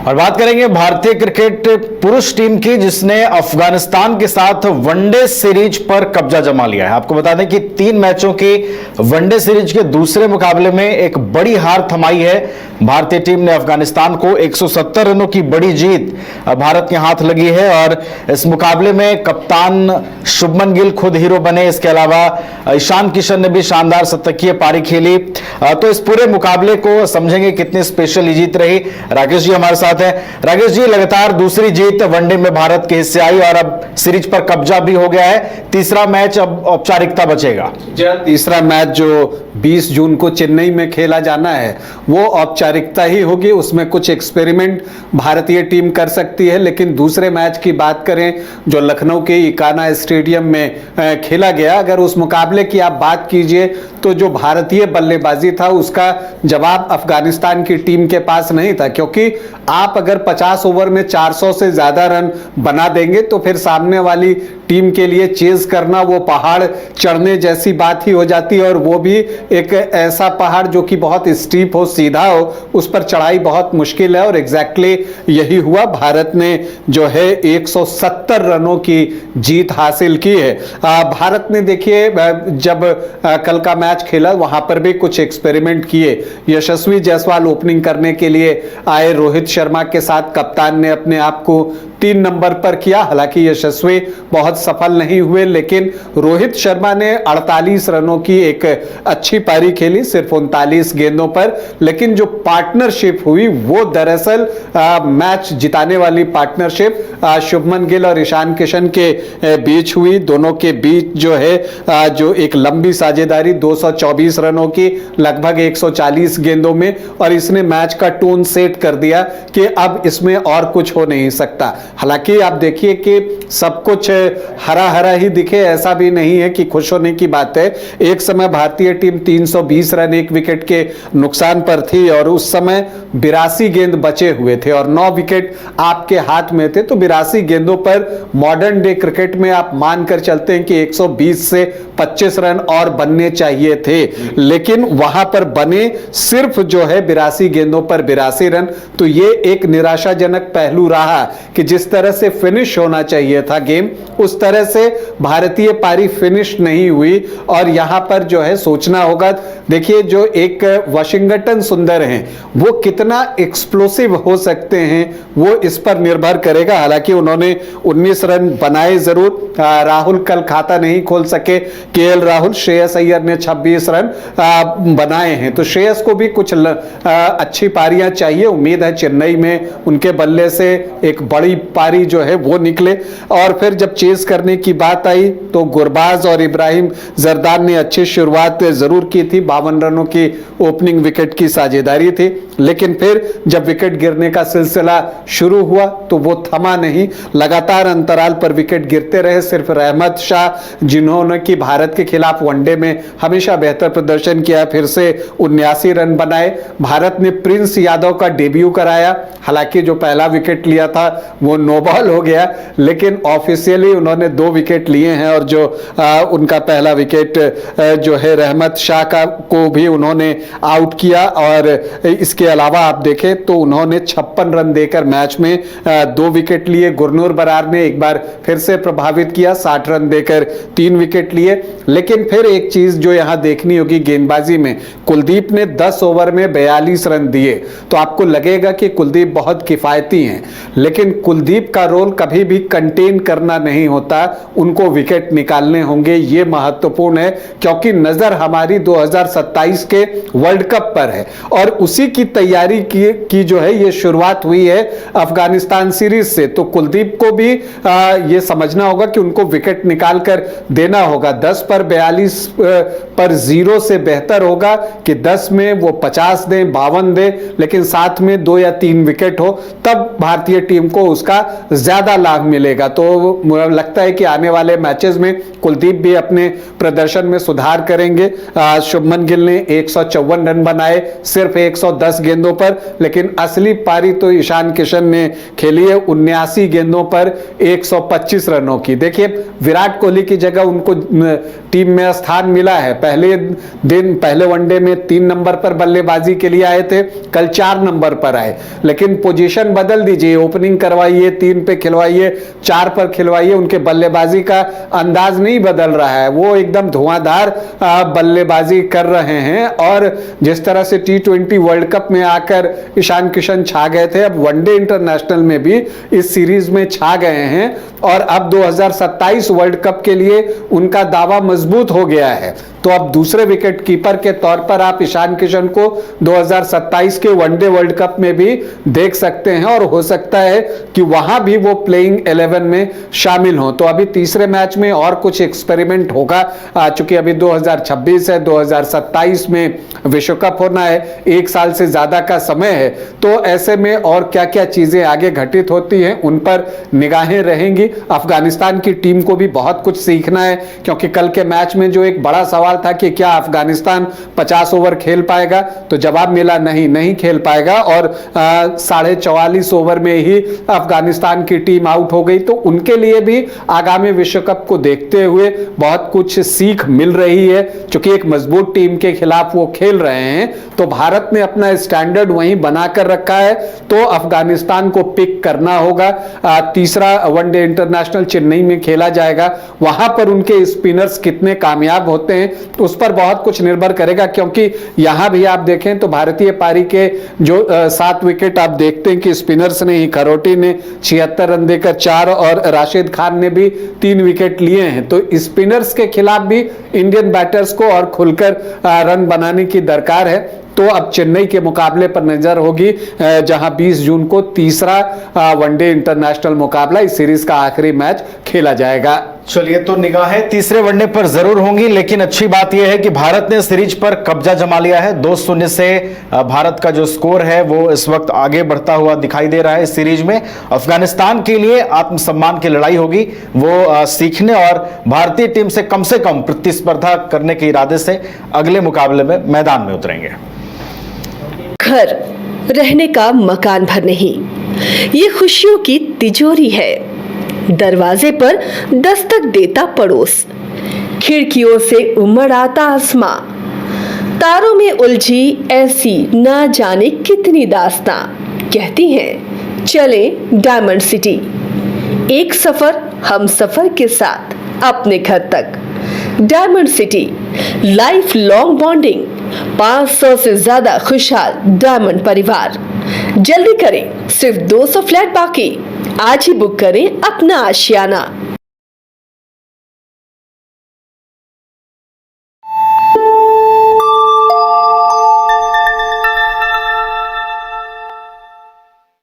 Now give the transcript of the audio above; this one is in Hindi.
और बात करेंगे भारतीय क्रिकेट पुरुष टीम की, जिसने अफगानिस्तान के साथ वनडे सीरीज पर कब्जा जमा लिया है। आपको बता दें कि 3 मैचों की वनडे सीरीज के दूसरे मुकाबले में एक बड़ी हार थमाई है भारतीय टीम ने अफगानिस्तान को। 170 रनों की बड़ी जीत भारत के हाथ लगी है और इस मुकाबले में कप्तान शुभमन गिल खुद हीरो बने। इसके अलावा ईशान किशन ने भी शानदार शतकीय पारी खेली। तो इस पूरे मुकाबले को समझेंगे कितनी स्पेशल ये जीत रही। राकेश जी हमारे साथ हैं। राकेश जी, लगातार दूसरी जीत वनडे में भारत के हिस्से आई और अब सीरीज पर कब्जा भी हो गया है। तीसरा मैच अब औपचारिकता बचेगा। तीसरा मैच जो 20 जून को चेन्नई में खेला जाना है वो औपचारिकता ही होगी। उसमें कुछ एक्सपेरिमेंट भारतीय टीम कर सकती है, लेकिन दूसरे मैच की बात करें जो लखनऊ के इकाना स्टेडियम में खेला गया, अगर उस मुकाबले की आप बात कीजिए तो जो भारतीय बल्लेबाजी था उसका जवाब अफगानिस्तान की टीम के पास नहीं था, क्योंकि आप अगर 50 ओवर में 400 से ज्यादा रन बना देंगे तो फिर सामने वाली टीम के लिए चेज करना वो पहाड़ चढ़ने जैसी बात ही हो जाती है। और वो भी एक ऐसा पहाड़ जो कि बहुत स्टीप हो, सीधा हो, उस पर चढ़ाई बहुत मुश्किल है। और एग्जैक्टली यही हुआ। भारत ने जो है 170 रनों की जीत हासिल की है। भारत ने देखिए जब कल का मैच खेला वहां पर भी कुछ एक्सपेरिमेंट किए। यशस्वी जायसवाल ओपनिंग करने के लिए आए, रोहित शर्मा के साथ कप्तान ने अपने आप को 3 नंबर पर किया। हालांकि यशस्वी बहुत सफल नहीं हुए, लेकिन रोहित शर्मा ने 48 रनों की एक अच्छी पारी खेली, सिर्फ 39 गेंदों पर। लेकिन जो पार्टनरशिप हुई वो दरअसल मैच जिताने वाली पार्टनरशिप शुभमन गिल और ईशान किशन के बीच हुई। दोनों के बीच जो है जो एक लंबी साझेदारी 224 रनों की लगभग 140 गेंदों में, और इसने मैच का टोन सेट कर दिया कि अब इसमें और कुछ हो नहीं सकता। हालांकि आप देखिए कि सब कुछ हरा हरा ही दिखे, ऐसा भी नहीं है कि खुश होने की बात है। एक समय भारतीय टीम 320 रन 1 विकेट के नुकसान पर थी और उस समय 82 गेंद बचे हुए थे और 9 विकेट आपके हाथ में थे। तो 82 गेंदों पर मॉडर्न डे क्रिकेट में आप मानकर चलते हैं कि 120 से 25 रन और बनने चाहिए थे, लेकिन वहां पर बने सिर्फ जो है 82 गेंदों पर 82 रन। तो ये एक निराशाजनक पहलू रहा कि जिस तरह से फिनिश होना चाहिए था गेम, उस तरह से भारतीय पारी फिनिश नहीं हुई। और यहां पर जो है सोचना होगा, देखिए जो एक वाशिंगटन सुंदर हैं वो कितना एक्सप्लोसिव हो सकते हैं वो इस पर निर्भर करेगा। हालांकि उन्होंने 19 रन बनाए जरूर, राहुल कल खाता नहीं खोल सके, केएल राहुल, श्रेयस अय्यर ने 26 रन बनाए हैं। तो श्रेयस को भी कुछ अच्छी पारियां चाहिए। उम्मीद है चेन्नई में उनके बल्ले से एक बड़ी पारी जो है वो निकले। और फिर जब चेस करने की बात आई तो गुरबाज और इब्राहिम जरदान ने अच्छी शुरुआत जरूर की थी, 52 रनों की ओपनिंग विकेट की साझेदारी थी, लेकिन फिर जब विकेट गिरने का सिलसिला शुरू हुआ तो वो थमा नहीं, लगातार अंतराल पर विकेट गिरते रहे। सिर्फ रहमत शाह, जिन्होंने कि भारत के खिलाफ वनडे में हमेशा बेहतर प्रदर्शन किया, फिर से 79 रन बनाए। भारत ने प्रिंस यादव का डेब्यू कराया, हालांकि जो पहला विकेट लिया था वो नो बॉल हो गया, लेकिन ऑफिशियली उन्होंने 2 विकेट लिए हैं। और जो उनका पहला विकेट जो है रहमत शाह का को भी उन्होंने आउट किया। और इसके अलावा आप देखें तो उन्होंने 56 रन देकर मैच में 2 विकेट लिए। गुरनूर बरार ने एक बार फिर से प्रभावित किया, 60 रन देकर 3 विकेट लिए। लेकिन फिर एक चीज जो यहां देखनी होगी गेंदबाजी में, कुलदीप ने 10 ओवर में 42 रन दिए। तो आपको लगेगा कि कुलदीप बहुत किफायती हैं, लेकिन कुलदीप का रोल कभी भी कंटेन करना नहीं होता, उनको विकेट निकालने होंगे। ये महत्वपूर्ण है क्योंकि नजर हमारी 2027 के वर्ल्ड कप पर है और उसी की तैयारी की जो है ये शुरुआत हुई है अफगानिस्तान सीरीज से। तो कुलदीप को भी ये समझना होगा कि उनको विकेट निकाल कर देना होगा। 10 पर 42 पर 0 से बेहतर होगा कि 10 में वो 50 दें, 52 दें, लेकिन साथ में 2 या 3 विकेट हो, तब भारतीय टीम को उसका का ज्यादा लाभ मिलेगा। तो मुझे लगता है कि आने वाले मैचेस में कुलदीप भी अपने प्रदर्शन में सुधार करेंगे। शुभमन गिल ने 154 रन बनाए सिर्फ 110 गेंदों पर, लेकिन असली पारी तो ईशान किशन ने खेली है 79 गेंदों पर 125 रनों की। देखिए विराट कोहली की जगह उनको टीम में स्थान मिला है। पहले वनडे में 3 नंबर पर बल्लेबाजी के लिए आए थे, कल 4 नंबर पर आए, लेकिन पोजीशन बदल दीजिए, ओपनिंग करवाइए, 3 पे खिलवाइए, 4 पर खिलवाइए, उनके बल्लेबाजी का अंदाज नहीं बदल रहा है। वो एकदम धुआंधार बल्लेबाजी कर रहे हैं और जिस तरह से T20 वर्ल्ड कप में आकर ईशान किशन छा गए थे, अब वनडे इंटरनेशनल में भी इस सीरीज में छा गए हैं और अब 2027 वर्ल्ड कप के लिए उनका दावा मजबूत हो गया है। तो अब दूसरे विकेट कीपर के तौर पर आप ईशान किशन को 2027 के वनडे वर्ल्ड कप में भी देख सकते हैं और हो सकता है कि वहां भी वो प्लेइंग 11 में शामिल हो। तो अभी तीसरे मैच में और कुछ एक्सपेरिमेंट होगा, चूंकि अभी 2026 है, 2027 में विश्व कप होना है, 1 साल से ज्यादा का समय है। तो ऐसे में और क्या क्या चीजें आगे घटित होती हैं उन पर निगाहें रहेंगी। अफगानिस्तान की टीम को भी बहुत कुछ सीखना है, क्योंकि कल के मैच में जो एक बड़ा सवाल था कि क्या अफगानिस्तान 50 ओवर खेल पाएगा, तो जवाब मिला नहीं खेल पाएगा और 44.5 ओवर में ही अफगानिस्तान की टीम आउट हो गई। तो उनके लिए भी आगामी विश्व कप को देखते हुए बहुत कुछ सीख मिल रही है। क्योंकि एक मजबूत टीम के खिलाफ वो खेल रहे हैं, तो भारत ने अपना स्टैंडर्ड वहीं बनाकर रखा है, तो अफगानिस्तान को पिक करना होगा। तीसरा वनडे इंटरनेशनल चेन्नई में खेला जाएगा, वहां पर उनके स्पिनर्स कितने कामयाब होते हैं उस पर बहुत कुछ निर्भर करेगा। क्योंकि यहां भी आप देखें तो भारतीय पारी के जो 7 विकेट आप देखते हैं कि स्पिनर्स ने ही, खरोटी ने 76 रन देकर 4 और राशिद खान ने भी 3 विकेट लिए हैं। तो स्पिनर्स के खिलाफ भी इंडियन बैटर्स को और खुलकर रन बनाने की दरकार है। तो अब चेन्नई के मुकाबले पर नजर होगी, जहां 20 जून को तीसरा वनडे इंटरनेशनल मुकाबला, इस सीरीज का आखिरी मैच खेला जाएगा। चलिए, तो निगाहें तीसरे वनडे पर जरूर होंगी, लेकिन अच्छी बात यह है कि भारत ने सीरीज पर कब्जा जमा लिया है। 2-0 से भारत का जो स्कोर है वो इस वक्त आगे बढ़ता हुआ दिखाई दे रहा है। इस सीरीज में अफगानिस्तान के लिए आत्मसम्मान की लड़ाई होगी, वो सीखने और भारतीय टीम से कम प्रतिस्पर्धा करने के इरादे से अगले मुकाबले में मैदान में उतरेंगे। घर रहने का मकान भर नहीं, ये खुशियों की तिजोरी है। दरवाजे पर दस्तक देता पड़ोस, खिड़कियों से उमड़ आता आसमां, तारों में उलझी ऐसी ना जाने कितनी दास्तां। कहती हैं चले डायमंड सिटी, एक सफर हम सफर के साथ अपने घर तक। Diamond city, life long bonding, 500 से ज्यादा खुशहाल डायमंड परिवार। जल्दी करें, सिर्फ 200 फ्लैट बाकी। आज ही बुक करें अपना आशियाना।